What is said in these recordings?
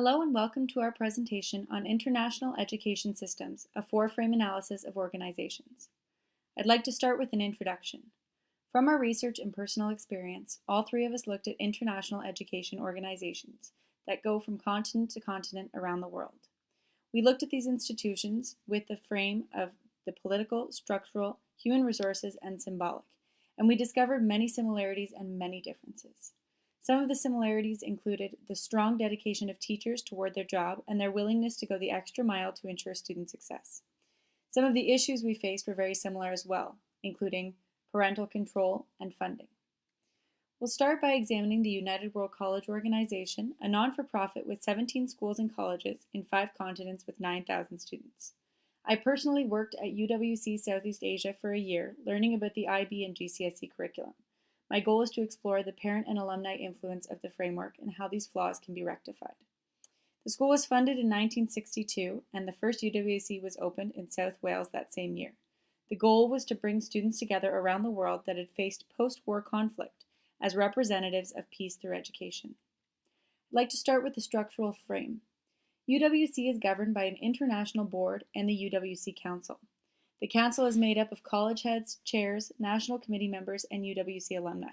Hello and welcome to our presentation on International Education Systems, a four-frame analysis of organizations. I'd like to start with an introduction. From our research and personal experience, all three of us looked at international education organizations that go from continent to continent around the world. We looked at these institutions with the frame of the political, structural, human resources, and symbolic, and we discovered many similarities and many differences. Some of the similarities included the strong dedication of teachers toward their job and their willingness to go the extra mile to ensure student success. Some of the issues we faced were very similar as well, including parental control and funding. We'll start by examining the United World College Organization, a non-for-profit with 17 schools and colleges in 5 continents with 9,000 students. I personally worked at UWC Southeast Asia for a year, learning about the IB and GCSE curriculum. My goal is to explore the parent and alumni influence of the framework and how these flaws can be rectified. The school was funded in 1962, and the first UWC was opened in South Wales that same year. The goal was to bring students together around the world that had faced post-war conflict as representatives of peace through education. I'd like to start with the structural frame. UWC is governed by an international board and the UWC Council. The council is made up of college heads, chairs, national committee members, and UWC alumni.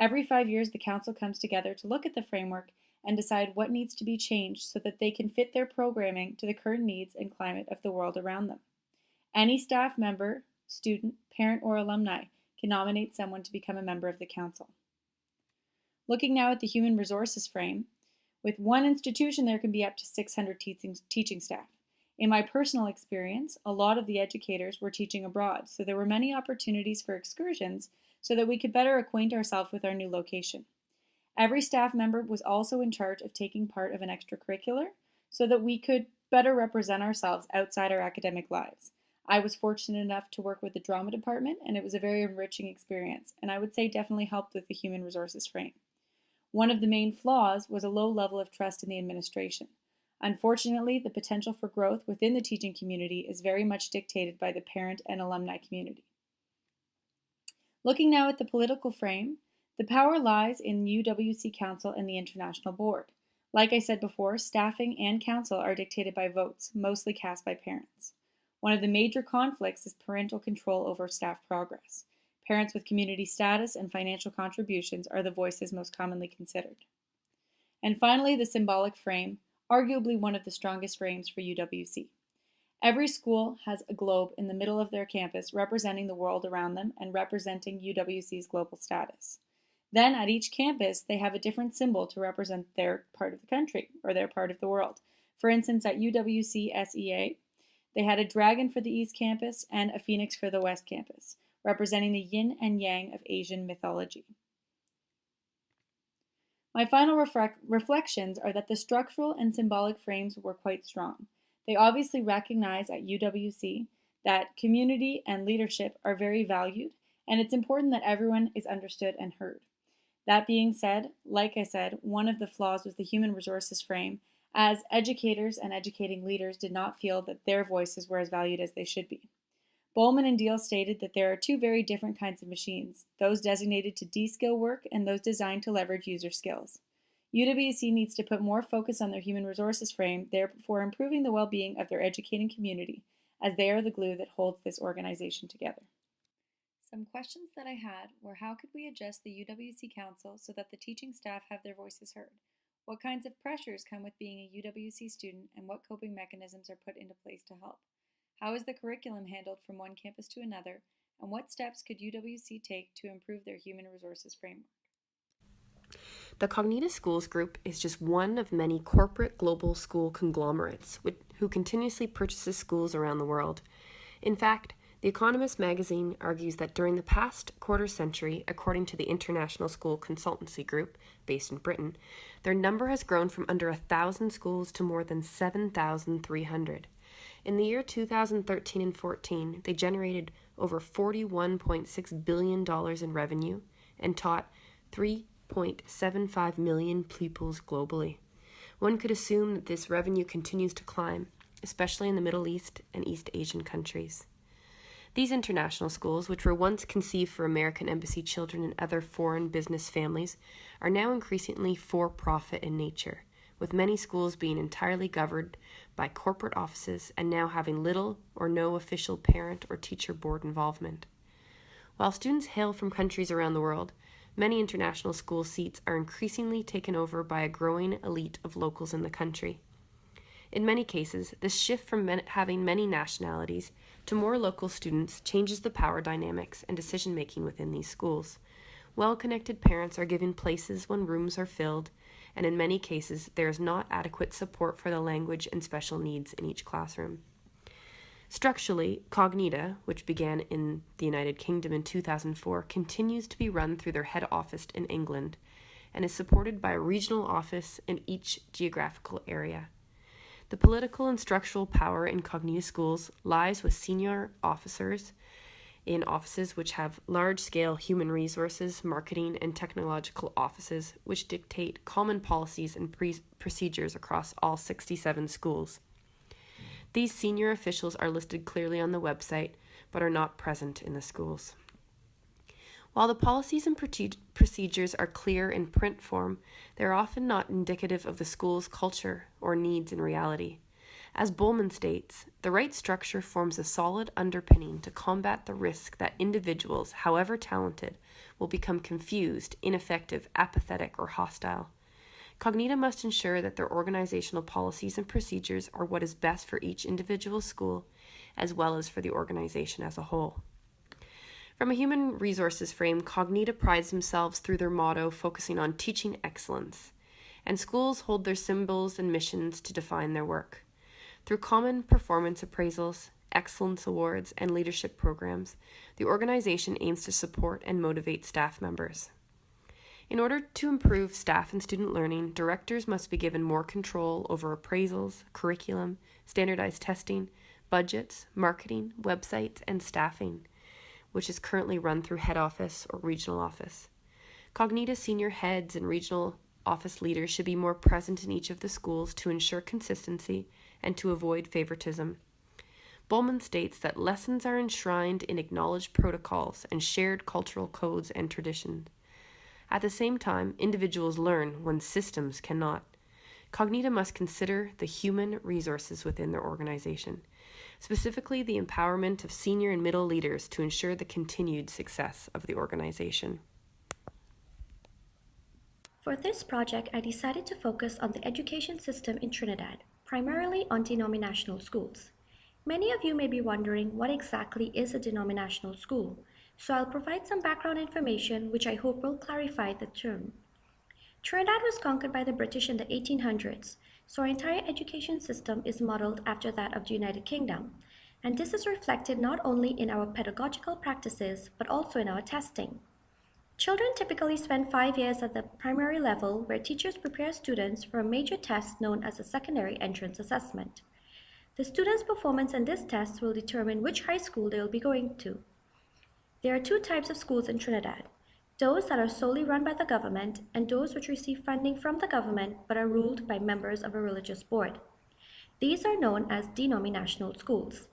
Every 5 years, the council comes together to look at the framework and decide what needs to be changed so that they can fit their programming to the current needs and climate of the world around them. Any staff member, student, parent, or alumni can nominate someone to become a member of the council. Looking now at the human resources frame, with one institution there can be up to 600 teaching staff. In my personal experience, a lot of the educators were teaching abroad, so there were many opportunities for excursions so that we could better acquaint ourselves with our new location. Every staff member was also in charge of taking part of an extracurricular so that we could better represent ourselves outside our academic lives. I was fortunate enough to work with the drama department, and it was a very enriching experience, and I would say definitely helped with the human resources frame. One of the main flaws was a low level of trust in the administration. Unfortunately, the potential for growth within the teaching community is very much dictated by the parent and alumni community. Looking now at the political frame, the power lies in UWC Council and the International Board. Like I said before, staffing and council are dictated by votes, mostly cast by parents. One of the major conflicts is parental control over staff progress. Parents with community status and financial contributions are the voices most commonly considered. And finally, the symbolic frame, arguably one of the strongest frames for UWC. Every school has a globe in the middle of their campus representing the world around them and representing UWC's global status. Then at each campus, they have a different symbol to represent their part of the country or their part of the world. For instance, at UWC SEA, they had a dragon for the East Campus and a phoenix for the West Campus, representing the yin and yang of Asian mythology. My final reflections are that the structural and symbolic frames were quite strong. They obviously recognize at UWC that community and leadership are very valued, and it's important that everyone is understood and heard. That being said, like I said, one of the flaws was the human resources frame, as educators and educating leaders did not feel that their voices were as valued as they should be. Bowman and Deal stated that there are 2 very different kinds of machines, those designated to de-skill work and those designed to leverage user skills. UWC needs to put more focus on their human resources frame, therefore improving the well-being of their educating community, as they are the glue that holds this organization together. Some questions that I had were, how could we adjust the UWC Council so that the teaching staff have their voices heard? What kinds of pressures come with being a UWC student, and what coping mechanisms are put into place to help? How is the curriculum handled from one campus to another, and what steps could UWC take to improve their human resources framework? The Cognita Schools Group is just one of many corporate global school conglomerates who continuously purchases schools around the world. In fact, The Economist magazine argues that during the past quarter century, according to the International School Consultancy Group, based in Britain, their number has grown from under 1,000 schools to more than 7,300. In the year 2013 and 14, they generated over $41.6 billion in revenue and taught 3.75 million pupils globally. One could assume that this revenue continues to climb, especially in the Middle East and East Asian countries. These international schools, which were once conceived for American embassy children and other foreign business families, are now increasingly for-profit in nature, with many schools being entirely governed by corporate offices and now having little or no official parent or teacher board involvement. While students hail from countries around the world, many international school seats are increasingly taken over by a growing elite of locals in the country. In many cases, this shift from having many nationalities to more local students changes the power dynamics and decision-making within these schools. Well-connected parents are given places when rooms are filled, and in many cases, there is not adequate support for the language and special needs in each classroom. Structurally, Cognita, which began in the United Kingdom in 2004, continues to be run through their head office in England and is supported by a regional office in each geographical area. The political and structural power in Cognita schools lies with senior officers in offices which have large-scale human resources, marketing, and technological offices which dictate common policies and procedures across all 67 schools. These senior officials are listed clearly on the website, but are not present in the schools. While the policies and procedures are clear in print form, they are often not indicative of the school's culture or needs in reality. As Bowman states, the right structure forms a solid underpinning to combat the risk that individuals, however talented, will become confused, ineffective, apathetic, or hostile. Cognita must ensure that their organizational policies and procedures are what is best for each individual school, as well as for the organization as a whole. From a human resources frame, Cognita prides themselves through their motto focusing on teaching excellence, and schools hold their symbols and missions to define their work. Through common performance appraisals, excellence awards, and leadership programs, the organization aims to support and motivate staff members. In order to improve staff and student learning, directors must be given more control over appraisals, curriculum, standardized testing, budgets, marketing, websites, and staffing, which is currently run through head office or regional office. Cognita senior heads and regional office leaders should be more present in each of the schools to ensure consistency and to avoid favoritism. Bowman states that lessons are enshrined in acknowledged protocols and shared cultural codes and traditions. At the same time, individuals learn when systems cannot. Cognita must consider the human resources within their organization, specifically the empowerment of senior and middle leaders to ensure the continued success of the organization. For this project, I decided to focus on the education system in Trinidad, primarily on denominational schools. Many of you may be wondering what exactly is a denominational school, so I'll provide some background information which I hope will clarify the term. Trinidad was conquered by the British in the 1800s, so our entire education system is modeled after that of the United Kingdom, and this is reflected not only in our pedagogical practices but also in our testing. Children typically spend 5 years at the primary level where teachers prepare students for a major test known as a secondary entrance assessment. The students' performance in this test will determine which high school they will be going to. There are two types of schools in Trinidad, those that are solely run by the government and those which receive funding from the government but are ruled by members of a religious board. These are known as denominational schools.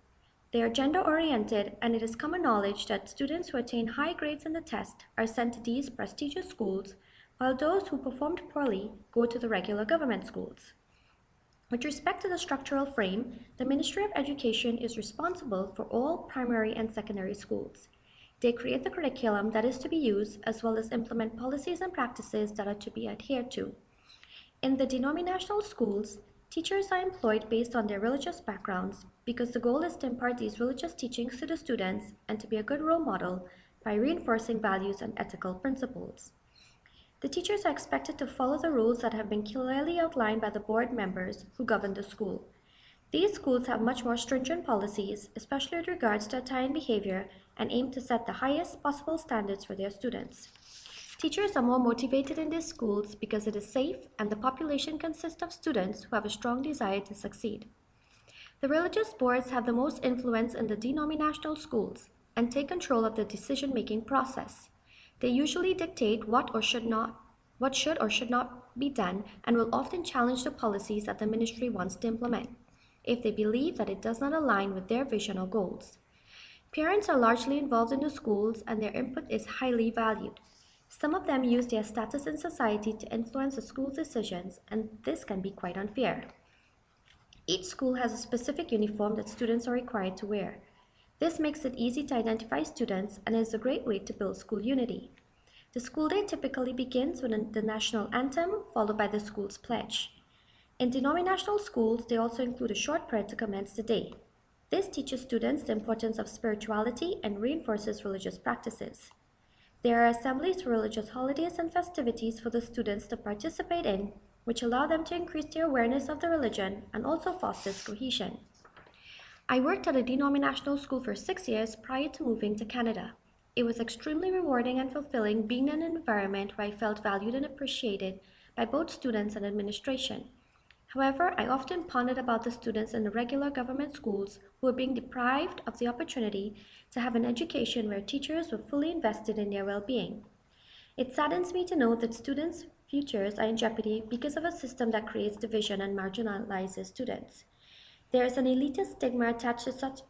They are gender-oriented, and it is common knowledge that students who attain high grades in the test are sent to these prestigious schools, while those who performed poorly go to the regular government schools. With respect to the structural frame, the Ministry of Education is responsible for all primary and secondary schools. They create the curriculum that is to be used, as well as implement policies and practices that are to be adhered to. In the denominational schools, teachers are employed based on their religious backgrounds because the goal is to impart these religious teachings to the students and to be a good role model by reinforcing values and ethical principles. The teachers are expected to follow the rules that have been clearly outlined by the board members who govern the school. These schools have much more stringent policies, especially with regards to attire and behavior, and aim to set the highest possible standards for their students. Teachers are more motivated in these schools because it is safe and the population consists of students who have a strong desire to succeed. The religious boards have the most influence in the denominational schools and take control of the decision-making process. They usually dictate what should or should not be done, and will often challenge the policies that the ministry wants to implement if they believe that it does not align with their vision or goals. Parents are largely involved in the schools, and their input is highly valued. Some of them use their status in society to influence the school's decisions, and this can be quite unfair. Each school has a specific uniform that students are required to wear. This makes it easy to identify students and is a great way to build school unity. The school day typically begins with the national anthem, followed by the school's pledge. In denominational schools, they also include a short prayer to commence the day. This teaches students the importance of spirituality and reinforces religious practices. There are assemblies for religious holidays and festivities for the students to participate in, which allow them to increase their awareness of the religion and also fosters cohesion. I worked at a denominational school for 6 years prior to moving to Canada. It was extremely rewarding and fulfilling being in an environment where I felt valued and appreciated by both students and administration. However, I often pondered about the students in the regular government schools who were being deprived of the opportunity to have an education where teachers were fully invested in their well-being. It saddens me to know that students' futures are in jeopardy because of a system that creates division and marginalizes students. There is an elitist stigma attached to such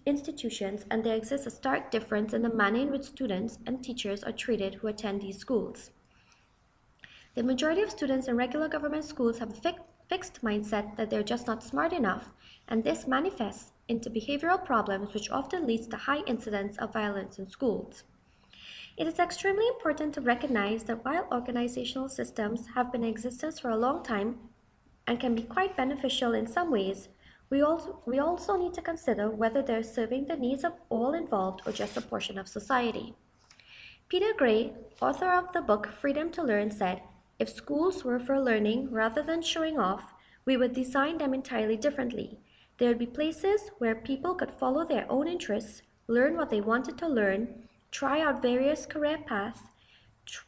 institutions, and there exists a stark difference in the manner in which students and teachers are treated who attend these schools. The majority of students in regular government schools have a fixed mindset that they're just not smart enough, and this manifests into behavioral problems which often leads to high incidence of violence in schools. It is extremely important to recognize that while organizational systems have been in existence for a long time and can be quite beneficial in some ways, we also need to consider whether they're serving the needs of all involved or just a portion of society. Peter Gray, author of the book Freedom to Learn, said, "If schools were for learning rather than showing off, we would design them entirely differently. There would be places where people could follow their own interests, learn what they wanted to learn, try out various career paths,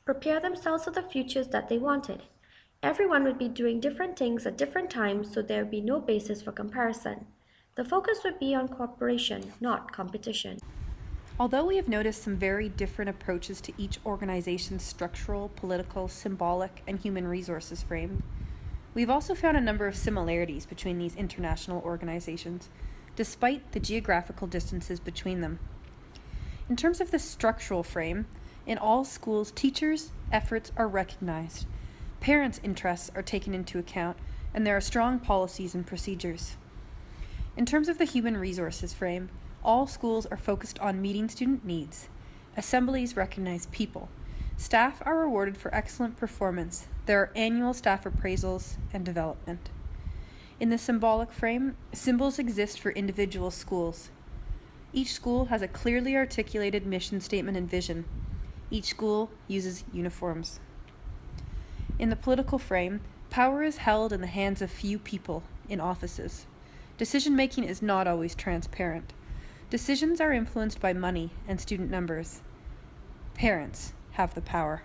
prepare themselves for the futures that they wanted. Everyone would be doing different things at different times, so there would be no basis for comparison. The focus would be on cooperation, not competition." Although we have noticed some very different approaches to each organization's structural, political, symbolic, and human resources frame, we've also found a number of similarities between these international organizations, despite the geographical distances between them. In terms of the structural frame, in all schools, teachers' efforts are recognized, parents' interests are taken into account, and there are strong policies and procedures. In terms of the human resources frame, all schools are focused on meeting student needs. Assemblies recognize people. Staff are rewarded for excellent performance. There are annual staff appraisals and development. In the symbolic frame, symbols exist for individual schools. Each school has a clearly articulated mission statement and vision. Each school uses uniforms. In the political frame, power is held in the hands of few people in offices. Decision-making is not always transparent. Decisions are influenced by money and student numbers. Parents have the power.